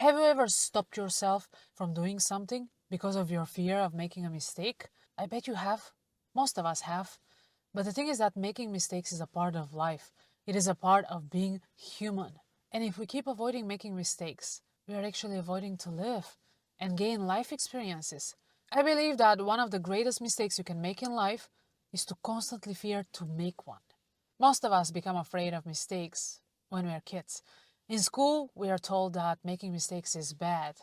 Have you ever stopped yourself from doing something because of your fear of making a mistake? I bet you have. Most of us have. But the thing is that making mistakes is a part of life. It is a part of being human. And if we keep avoiding making mistakes, we are actually avoiding to live and gain life experiences. I believe that one of the greatest mistakes you can make in life is to constantly fear to make one. Most of us become afraid of mistakes when we are kids. In school, we are told that making mistakes is bad,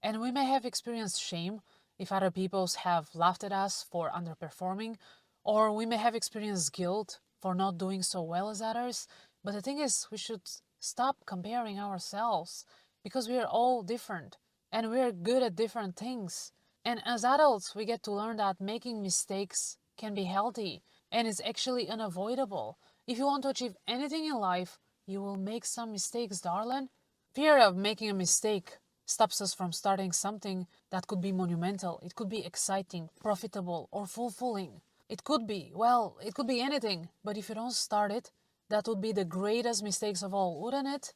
and we may have experienced shame if other people have laughed at us for underperforming, or we may have experienced guilt for not doing so well as others. But the thing is, we should stop comparing ourselves because we are all different and we are good at different things. And as adults, we get to learn that making mistakes can be healthy and is actually unavoidable. If you want to achieve anything in life, you will make some mistakes, darling. Fear of making a mistake stops us from starting something that could be monumental. It could be exciting, profitable, or fulfilling. It could be, well, it could be anything, but if you don't start it, that would be the greatest mistakes of all, wouldn't it?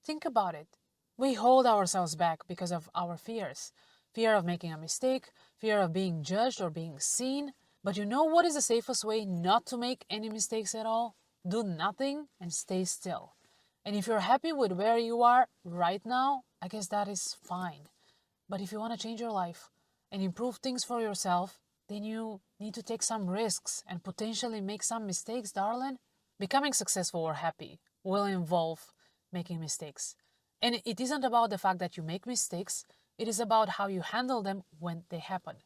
Think about it. We hold ourselves back because of our fears. Fear of making a mistake, fear of being judged or being seen. But you know what is the safest way not to make any mistakes at all? Do nothing and stay still. And if you're happy with where you are right now, I guess that is fine. But if you want to change your life and improve things for yourself, then you need to take some risks and potentially make some mistakes, darling. Becoming successful or happy will involve making mistakes. And it isn't about the fact that you make mistakes, it is about how you handle them when they happen.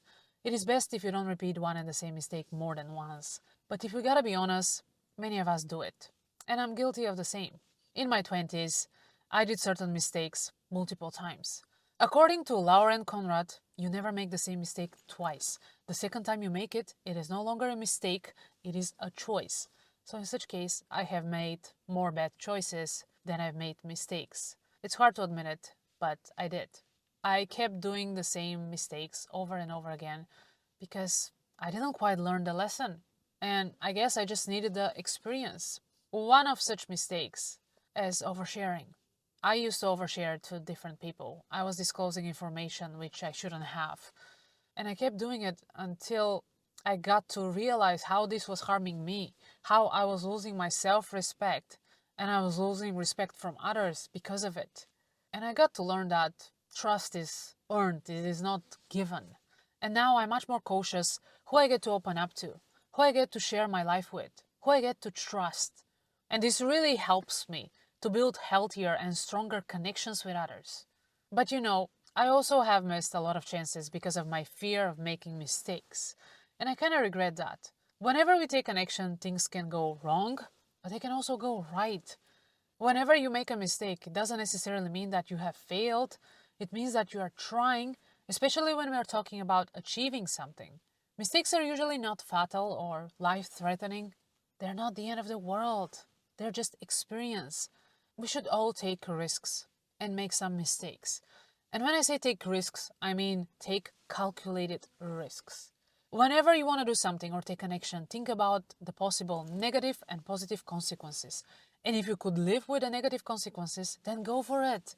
It is best if you don't repeat one and the same mistake more than once. But if we gotta be honest, many of us do it. And I'm guilty of the same. In my 20s, I did certain mistakes multiple times. According to Lauren Conrad, you never make the same mistake twice. The second time you make it, it is no longer a mistake, it is a choice. So in such case, I have made more bad choices than I've made mistakes. It's hard to admit it, but I did. I kept doing the same mistakes over and over again because I didn't quite learn the lesson. And I guess I just needed the experience. One of such mistakes is oversharing. I used to overshare to different people. I was disclosing information which I shouldn't have. And I kept doing it until I got to realize how this was harming me, how I was losing my self-respect, and I was losing respect from others because of it. And I got to learn that trust is earned, it is not given. And now I'm much more cautious who I get to open up to, who I get to share my life with, who I get to trust. And this really helps me to build healthier and stronger connections with others. But I also have missed a lot of chances because of my fear of making mistakes. And I kind of regret that. Whenever we take an action, things can go wrong, but they can also go right. Whenever you make a mistake, it doesn't necessarily mean that you have failed. It means that you are trying, especially when we are talking about achieving something. Mistakes are usually not fatal or life-threatening. They're not the end of the world. They're just experience. We should all take risks and make some mistakes. And when I say take risks, I mean take calculated risks. Whenever you want to do something or take an action, think about the possible negative and positive consequences. And if you could live with the negative consequences, then go for it.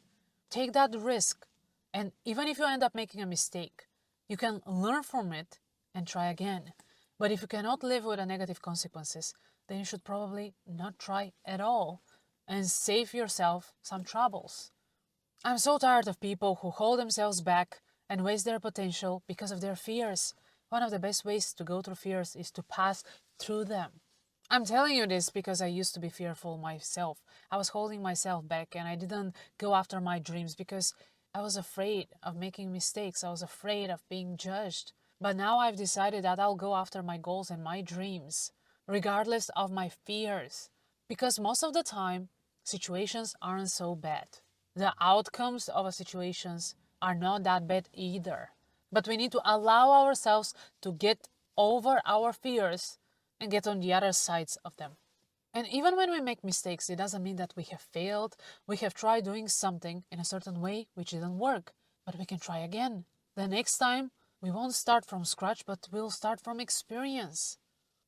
Take that risk. And even if you end up making a mistake, you can learn from it and try again. But if you cannot live with the negative consequences, then you should probably not try at all and save yourself some troubles. I'm so tired of people who hold themselves back and waste their potential because of their fears. One of the best ways to go through fears is to pass through them. I'm telling you this because I used to be fearful myself. I was holding myself back and I didn't go after my dreams because I was afraid of making mistakes. I was afraid of being judged. But now I've decided that I'll go after my goals and my dreams, regardless of my fears. Because most of the time, situations aren't so bad. The outcomes of a situations are not that bad either. But we need to allow ourselves to get over our fears and get on the other sides of them. And even when we make mistakes, it doesn't mean that we have failed. We have tried doing something in a certain way which didn't work, but we can try again. The next time, we won't start from scratch, but we'll start from experience.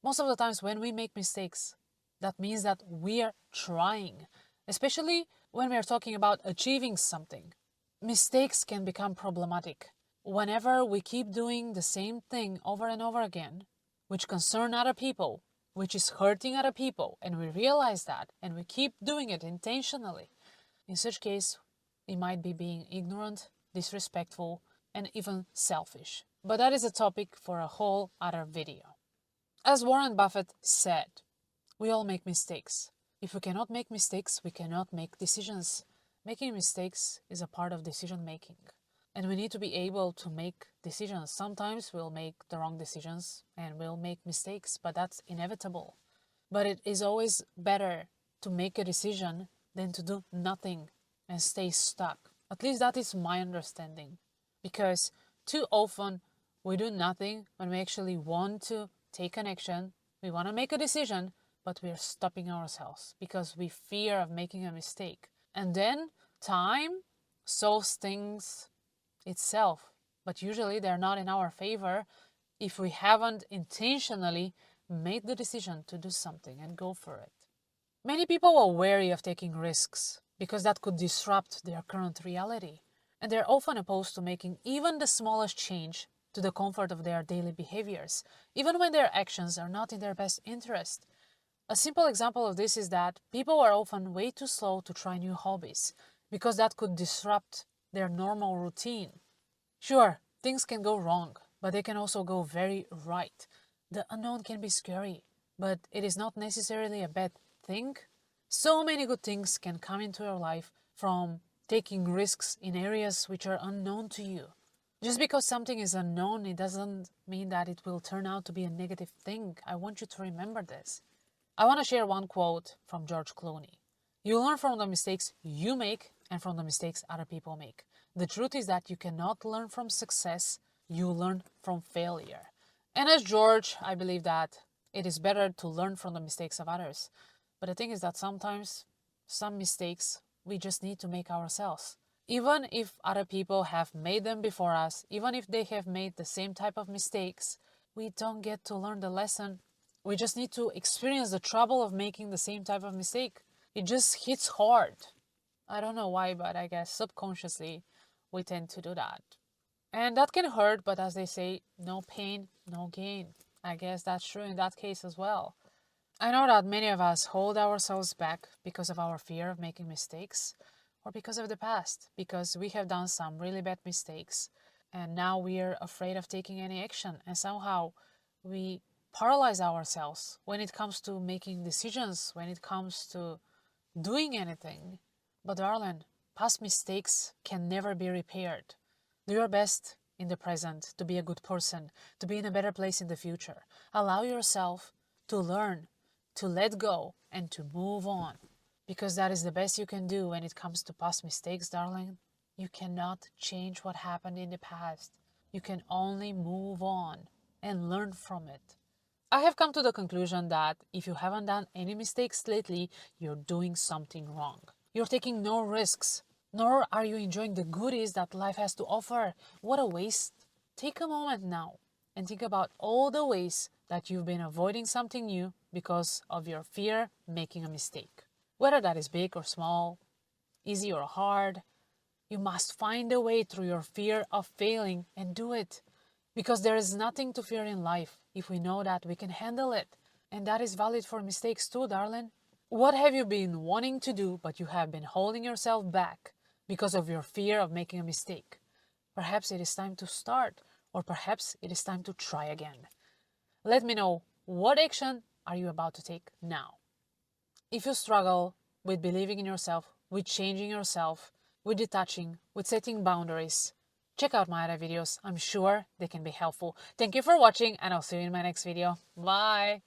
Most of the times when we make mistakes, that means that we are trying, especially when we are talking about achieving something. Mistakes can become problematic whenever we keep doing the same thing over and over again, which concern other people, which is hurting other people, and we realize that, and we keep doing it intentionally. In such case, we might be being ignorant, disrespectful, and even selfish. But that is a topic for a whole other video. As Warren Buffett said, we all make mistakes. If we cannot make mistakes, we cannot make decisions. Making mistakes is a part of decision making. And we need to be able to make decisions. Sometimes we'll make the wrong decisions and we'll make mistakes, but that's inevitable. But it is always better to make a decision than to do nothing and stay stuck. At least that is my understanding. Because too often we do nothing when we actually want to take an action, we want to make a decision, but we are stopping ourselves because we fear of making a mistake. And then time solves things itself, but usually they're not in our favor if we haven't intentionally made the decision to do something and go for it. Many people are wary of taking risks because that could disrupt their current reality, and they're often opposed to making even the smallest change to the comfort of their daily behaviors, even when their actions are not in their best interest. A simple example of this is that people are often way too slow to try new hobbies because that could disrupt their normal routine. Sure, things can go wrong, but they can also go very right. The unknown can be scary, but it is not necessarily a bad thing. So many good things can come into your life from taking risks in areas which are unknown to you. Just because something is unknown, it doesn't mean that it will turn out to be a negative thing. I want you to remember this. I want to share one quote from George Clooney. You learn from the mistakes you make and from the mistakes other people make. The truth is that you cannot learn from success, you learn from failure. And as George, I believe that it is better to learn from the mistakes of others. But the thing is that sometimes some mistakes we just need to make ourselves. Even if other people have made them before us, even if they have made the same type of mistakes, we don't get to learn the lesson. We just need to experience the trouble of making the same type of mistake. It just hits hard. I don't know why, but I guess subconsciously we tend to do that. And that can hurt, but as they say, no pain, no gain. I guess that's true in that case as well. I know that many of us hold ourselves back because of our fear of making mistakes or because of the past, because we have done some really bad mistakes and now we are afraid of taking any action, and somehow we paralyze ourselves when it comes to making decisions, when it comes to doing anything. But darling, past mistakes can never be repaired. Do your best in the present to be a good person, to be in a better place in the future. Allow yourself to learn, to let go, and to move on. Because that is the best you can do when it comes to past mistakes, darling. You cannot change what happened in the past. You can only move on and learn from it. I have come to the conclusion that if you haven't done any mistakes lately, you're doing something wrong. You're taking no risks, nor are you enjoying the goodies that life has to offer. What a waste. Take a moment now and think about all the ways that you've been avoiding something new because of your fear making a mistake. Whether that is big or small, easy or hard, you must find a way through your fear of failing and do it. Because there is nothing to fear in life if we know that we can handle it. And that is valid for mistakes too, darling. What have you been wanting to do but you have been holding yourself back because of your fear of making a mistake? Perhaps it is time to start, or perhaps it is time to try again. Let me know, what action are you about to take now? If you struggle with believing in yourself, with changing yourself, with detaching, with setting boundaries, check out my other videos. I'm sure they can be helpful. Thank you for watching, and I'll see you in my next video. Bye!